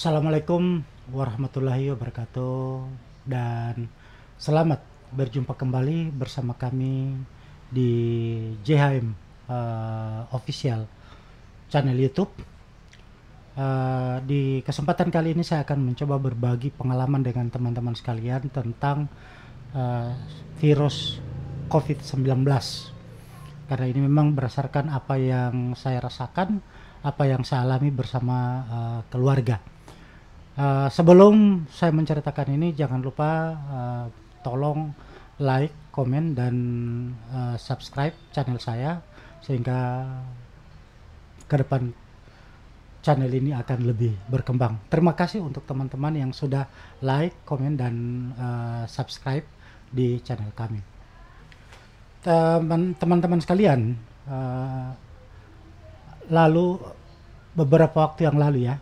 Assalamualaikum warahmatullahi wabarakatuh dan selamat berjumpa kembali bersama kami di JHM Official channel YouTube. Di kesempatan kali ini saya akan mencoba berbagi pengalaman dengan teman-teman sekalian tentang virus COVID-19, karena ini memang berdasarkan apa yang saya rasakan, apa yang saya alami bersama keluarga. Sebelum saya menceritakan ini, jangan lupa tolong like, komen, dan subscribe channel saya sehingga ke depan channel ini akan lebih berkembang. Terima kasih untuk teman-teman yang sudah like, komen, dan subscribe di channel kami. Teman-teman sekalian, lalu beberapa waktu yang lalu ya,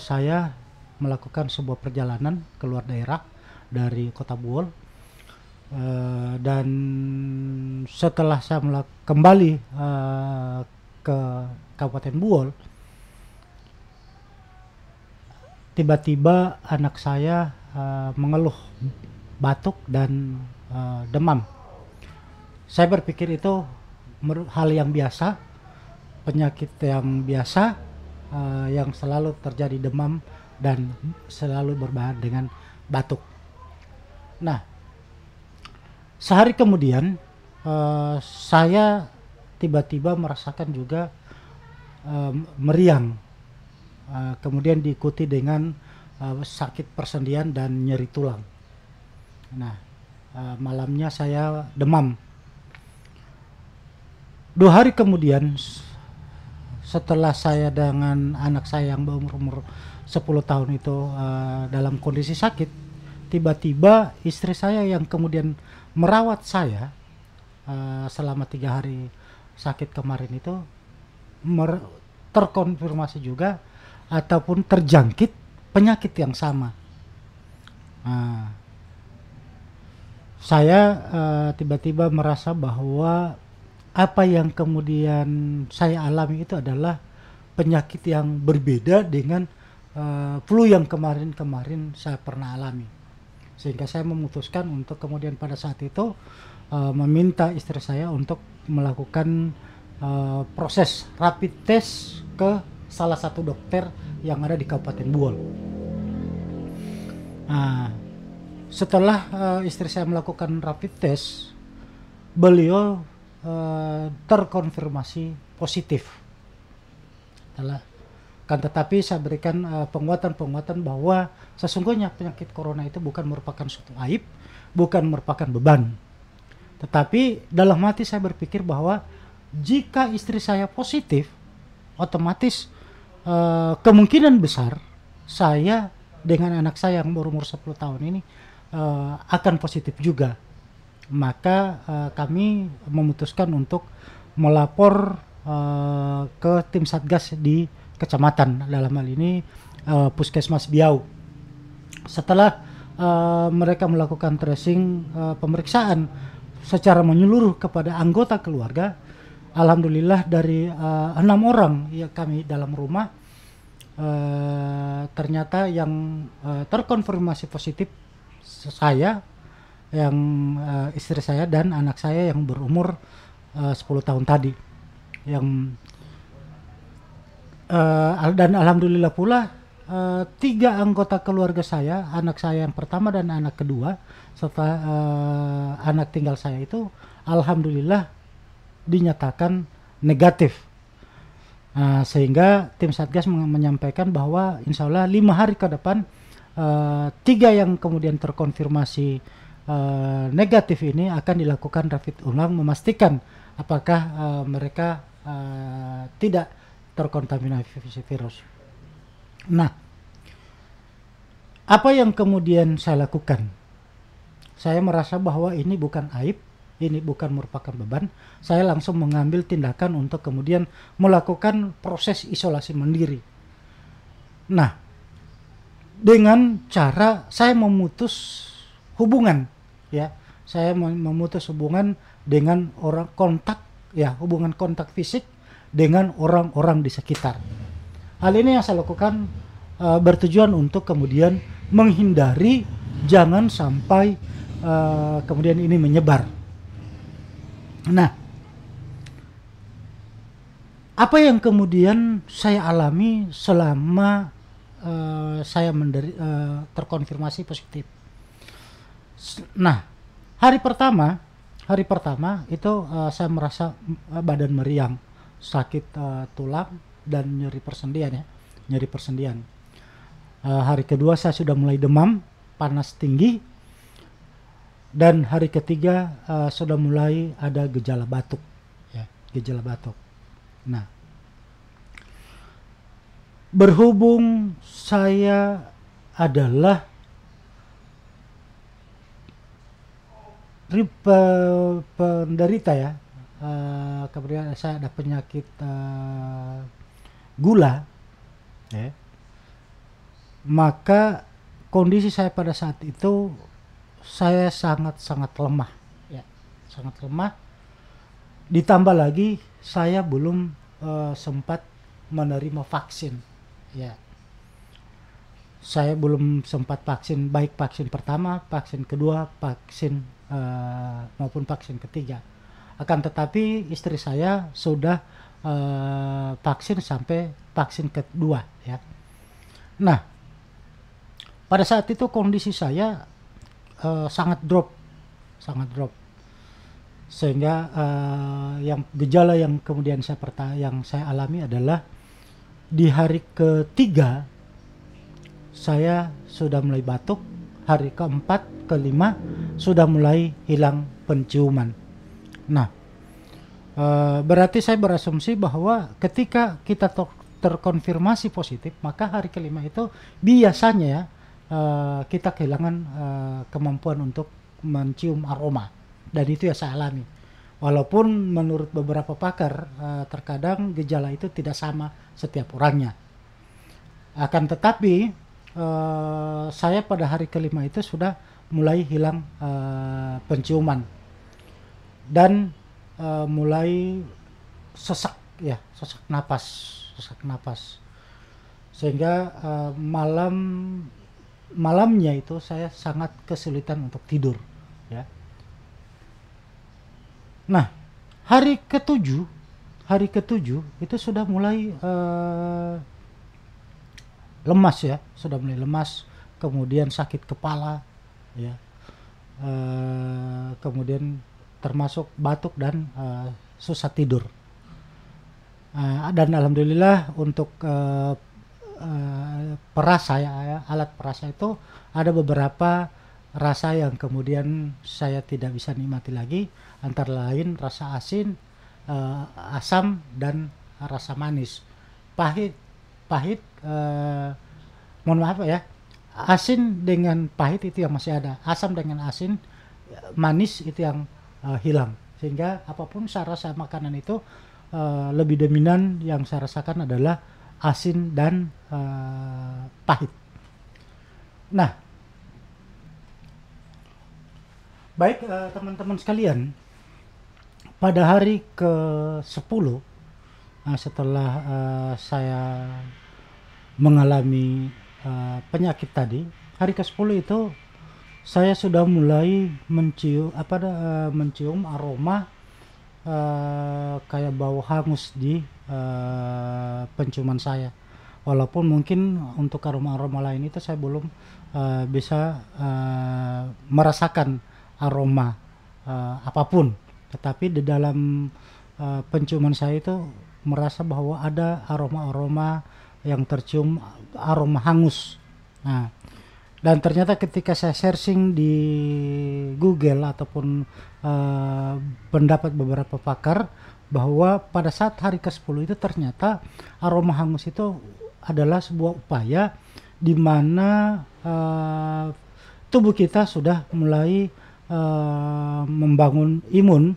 saya melakukan sebuah perjalanan keluar daerah dari Kota Buol, dan setelah saya kembali ke Kabupaten Buol, tiba-tiba anak saya mengeluh batuk dan demam. Saya berpikir itu hal yang biasa, penyakit yang biasa, yang selalu terjadi demam dan selalu berbahan dengan batuk. Nah, sehari kemudian saya tiba-tiba merasakan juga meriang, kemudian diikuti dengan sakit persendian dan nyeri tulang. Nah, malamnya saya demam. 2 hari kemudian, setelah saya dengan anak saya yang berumur 10 tahun itu dalam kondisi sakit, tiba-tiba istri saya yang kemudian merawat saya selama 3 hari sakit kemarin itu terkonfirmasi juga ataupun terjangkit penyakit yang sama. Saya tiba-tiba merasa bahwa apa yang kemudian saya alami itu adalah penyakit yang berbeda dengan flu yang kemarin saya pernah alami, sehingga saya memutuskan untuk kemudian pada saat itu meminta istri saya untuk melakukan proses rapid test ke salah satu dokter yang ada di Kabupaten Buol. Setelah istri saya melakukan rapid test, beliau terkonfirmasi positif. Kan tetapi saya berikan penguatan bahwa sesungguhnya penyakit corona itu bukan merupakan suatu aib, bukan merupakan beban. Tetapi dalam hati saya berpikir bahwa jika istri saya positif, otomatis kemungkinan besar saya dengan anak saya yang berumur 10 tahun ini akan positif juga. Maka kami memutuskan untuk melapor ke tim Satgas di kecamatan, dalam hal ini Puskesmas Biau. Setelah mereka melakukan tracing, pemeriksaan secara menyeluruh kepada anggota keluarga, alhamdulillah dari 6 orang ya kami dalam rumah, ternyata yang terkonfirmasi positif saya, yang istri saya dan anak saya yang berumur 10 tahun tadi, yang dan alhamdulillah pula 3 anggota keluarga saya, anak saya yang pertama dan anak kedua serta anak tinggal saya itu alhamdulillah dinyatakan negatif. Sehingga tim Satgas menyampaikan bahwa insya Allah 5 hari ke depan 3 yang kemudian terkonfirmasi negatif ini akan dilakukan rapid ulang, memastikan apakah mereka tidak terkontaminasi virus. Nah, apa yang kemudian saya lakukan? Saya merasa bahwa ini bukan aib, ini bukan merupakan beban. Saya langsung mengambil tindakan untuk kemudian melakukan proses isolasi mandiri. Nah, dengan cara saya memutus hubungan, ya, saya memutus hubungan dengan orang kontak, ya, hubungan kontak fisik dengan orang-orang di sekitar. Hal ini yang saya lakukan bertujuan untuk kemudian menghindari jangan sampai kemudian ini menyebar. Nah, apa yang kemudian saya alami selama saya terkonfirmasi positif. Nah, hari pertama itu saya merasa badan meriang, sakit tulang dan nyeri persendian ya, nyeri persendian. Hari kedua saya sudah mulai demam, panas tinggi, dan hari ketiga sudah mulai ada gejala batuk, ya, gejala batuk. Nah, berhubung saya adalah penderita ya, kemudian saya ada penyakit gula, ya, maka kondisi saya pada saat itu saya sangat lemah, ya, sangat lemah. Ditambah lagi saya belum sempat menerima vaksin, ya. Saya belum sempat vaksin, baik vaksin pertama, vaksin kedua, vaksin maupun vaksin ketiga. Akan tetapi istri saya sudah vaksin sampai vaksin kedua, ya. Nah, pada saat itu kondisi saya sangat drop, sehingga yang gejala yang kemudian yang saya alami adalah di hari ketiga saya sudah mulai batuk, hari keempat, kelima sudah mulai hilang penciuman. Nah, berarti saya berasumsi bahwa ketika kita terkonfirmasi positif, maka hari kelima itu biasanya ya kita kehilangan kemampuan untuk mencium aroma, dan itu ya saya alami. Walaupun menurut beberapa pakar terkadang gejala itu tidak sama setiap orangnya. Akan tetapi saya pada hari kelima itu sudah mulai hilang penciuman dan mulai sesak napas, sehingga malamnya itu saya sangat kesulitan untuk tidur, ya. Nah, hari ketujuh itu sudah mulai lemas, ya, sudah mulai lemas, kemudian sakit kepala, ya, kemudian termasuk batuk dan susah tidur. Dan alhamdulillah untuk perasa ya, alat perasa itu ada beberapa rasa yang kemudian saya tidak bisa nikmati lagi, antara lain rasa asin, asam, dan rasa manis. Pahit, mohon maaf ya, asin dengan pahit itu yang masih ada, asam dengan asin, manis itu yang hilang, sehingga apapun saya rasa makanan itu lebih dominan yang saya rasakan adalah asin dan pahit. Nah, baik teman-teman sekalian, pada hari ke-10 setelah saya mengalami penyakit tadi, hari ke-10 itu saya sudah mulai mencium aroma kayak bau hangus di penciuman saya. Walaupun mungkin untuk aroma-aroma lain itu saya belum bisa merasakan aroma apapun, tetapi di dalam penciuman saya itu merasa bahwa ada aroma-aroma yang tercium, aroma hangus. Nah, dan ternyata ketika saya searching di Google ataupun pendapat beberapa pakar, bahwa pada saat hari ke-10 itu ternyata aroma hangus itu adalah sebuah upaya di mana tubuh kita sudah mulai membangun imun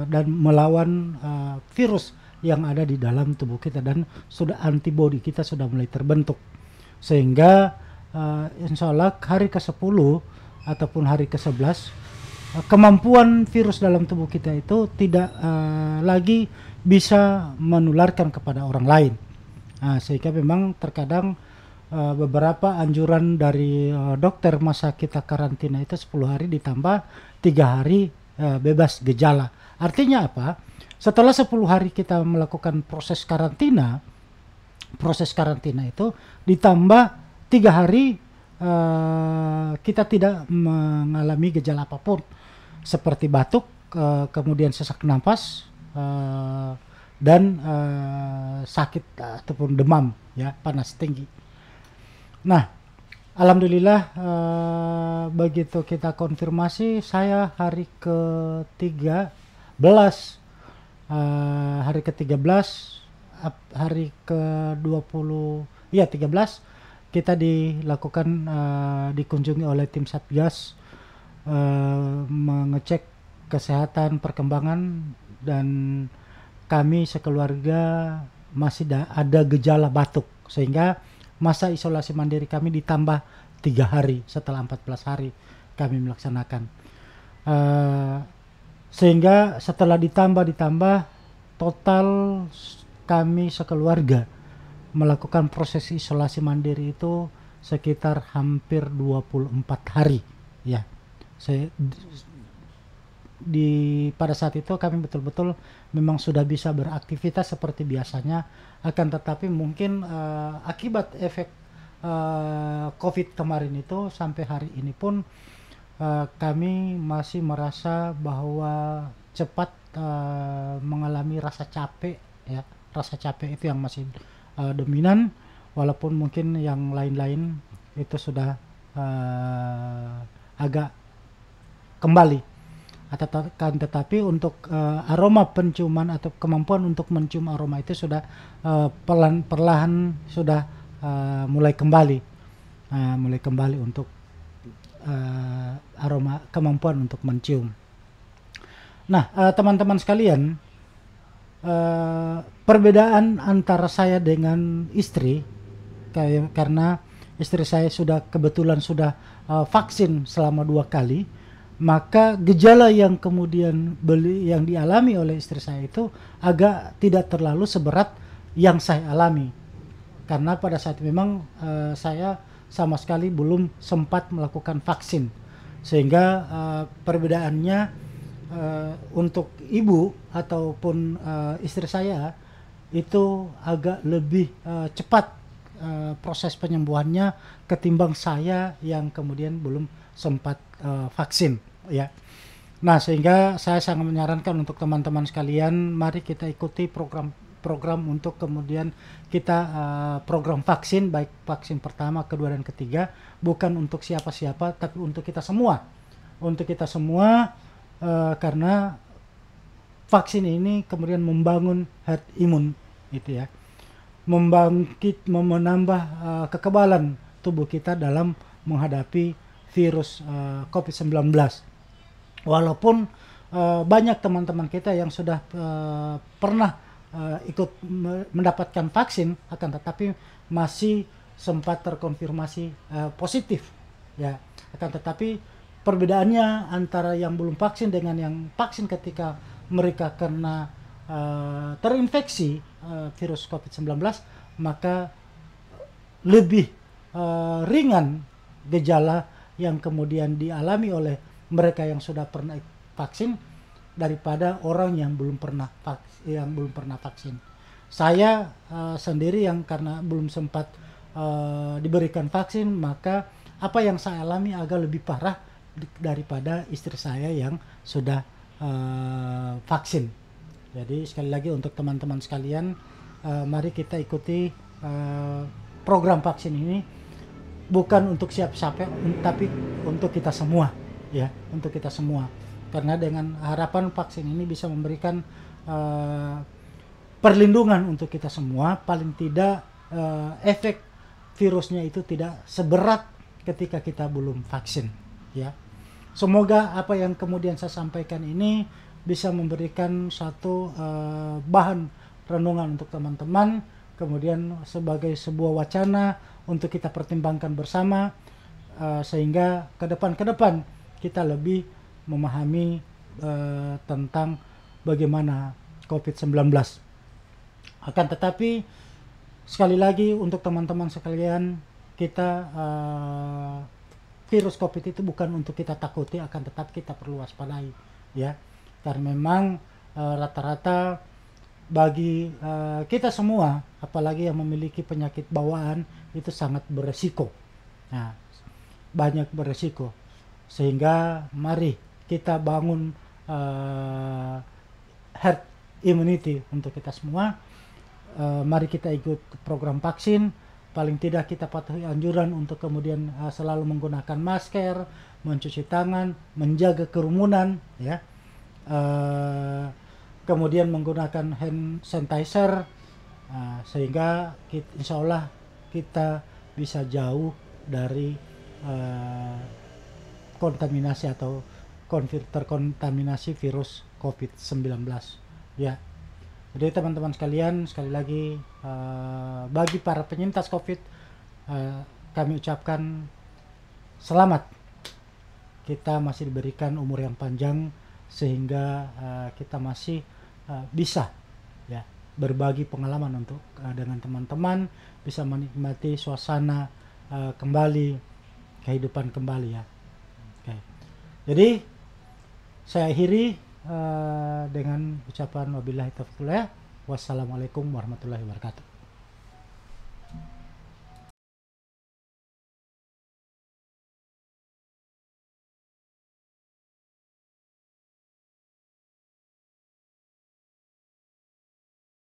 dan melawan virus yang ada di dalam tubuh kita, dan sudah antibodi kita sudah mulai terbentuk, sehingga insya Allah hari ke-10 ataupun hari ke-11 kemampuan virus dalam tubuh kita itu tidak lagi bisa menularkan kepada orang lain. Sehingga memang terkadang beberapa anjuran dari dokter, masa kita karantina itu 10 hari ditambah 3 hari bebas gejala. Artinya apa? Setelah 10 hari kita melakukan proses karantina itu ditambah 3 hari kita tidak mengalami gejala apapun seperti batuk, kemudian sesak napas, dan sakit ataupun demam, ya, panas tinggi. Nah, alhamdulillah, begitu kita konfirmasi, saya hari ke-13, hari ke-13, hari ke-20, ya 13, kita dikunjungi oleh tim Satgas, mengecek kesehatan, perkembangan, dan kami sekeluarga masih ada gejala batuk, sehingga masa isolasi mandiri kami ditambah 3 hari setelah 14 hari kami melaksanakan. Sehingga setelah ditambah total kami sekeluarga melakukan proses isolasi mandiri itu sekitar hampir 24 hari, ya. Pada saat itu kami betul-betul memang sudah bisa beraktivitas seperti biasanya, akan tetapi mungkin akibat efek COVID kemarin itu sampai hari ini pun kami masih merasa bahwa cepat mengalami rasa capek, ya. Rasa capek itu yang masih dominan, walaupun mungkin yang lain-lain itu sudah agak kembali. Tetapi untuk aroma penciuman atau kemampuan untuk mencium aroma itu sudah perlahan sudah mulai kembali untuk aroma, kemampuan untuk mencium. Nah, teman-teman sekalian, perbedaan antara saya dengan istri, karena istri saya kebetulan sudah vaksin selama 2 kali, maka gejala yang kemudian yang dialami oleh istri saya itu agak tidak terlalu seberat yang saya alami, karena pada saat memang saya sama sekali belum sempat melakukan vaksin, sehingga perbedaannya untuk ibu ataupun istri saya itu agak lebih cepat proses penyembuhannya ketimbang saya yang kemudian belum sempat vaksin, ya. Nah, sehingga saya sangat menyarankan untuk teman-teman sekalian, mari kita ikuti program untuk kemudian kita program vaksin, baik vaksin pertama, kedua, dan ketiga, bukan untuk siapa-siapa, tapi untuk kita semua, karena vaksin ini kemudian membangun herd imun, itu ya, menambah kekebalan tubuh kita dalam menghadapi virus COVID-19. Walaupun banyak teman-teman kita yang sudah pernah ikut mendapatkan vaksin, akan tetapi masih sempat terkonfirmasi positif, ya. Akan tetapi perbedaannya antara yang belum vaksin dengan yang vaksin, ketika mereka kena terinfeksi virus COVID-19, maka lebih ringan gejala yang kemudian dialami oleh mereka yang sudah pernah vaksin daripada orang yang belum pernah vaksin. Saya sendiri yang karena belum sempat diberikan vaksin, maka apa yang saya alami agak lebih parah daripada istri saya yang sudah vaksin. Jadi sekali lagi untuk teman-teman sekalian, mari kita ikuti program vaksin ini, bukan untuk siapa-siapa, tapi untuk kita semua, ya, untuk kita semua. Karena dengan harapan vaksin ini bisa memberikan perlindungan untuk kita semua, paling tidak efek virusnya itu tidak seberat ketika kita belum vaksin, ya. Semoga apa yang kemudian saya sampaikan ini bisa memberikan satu bahan renungan untuk teman-teman, kemudian sebagai sebuah wacana untuk kita pertimbangkan bersama, sehingga ke depan kita lebih memahami tentang bagaimana COVID-19. Akan tetapi sekali lagi untuk teman-teman sekalian, kita virus COVID itu bukan untuk kita takuti, akan tetap kita perlu waspadai, ya. Karena memang rata-rata bagi kita semua, apalagi yang memiliki penyakit bawaan, itu sangat beresiko. Nah, banyak beresiko. Sehingga mari kita bangun herd immunity untuk kita semua. Mari kita ikut program vaksin. Paling tidak kita patuhi anjuran untuk kemudian selalu menggunakan masker, mencuci tangan, menjaga kerumunan, ya. Kemudian menggunakan hand sanitizer, sehingga insya Allah kita bisa jauh dari kontaminasi atau terkontaminasi virus COVID-19, ya. Jadi teman-teman sekalian, sekali lagi bagi para penyintas COVID, kami ucapkan selamat. Kita masih diberikan umur yang panjang sehingga kita masih bisa, ya, berbagi pengalaman untuk dengan teman-teman, bisa menikmati suasana kembali, kehidupan kembali, ya. Oke. Jadi saya akhiri dengan ucapan wabillahi taufiq, wassalamualaikum warahmatullahi wabarakatuh.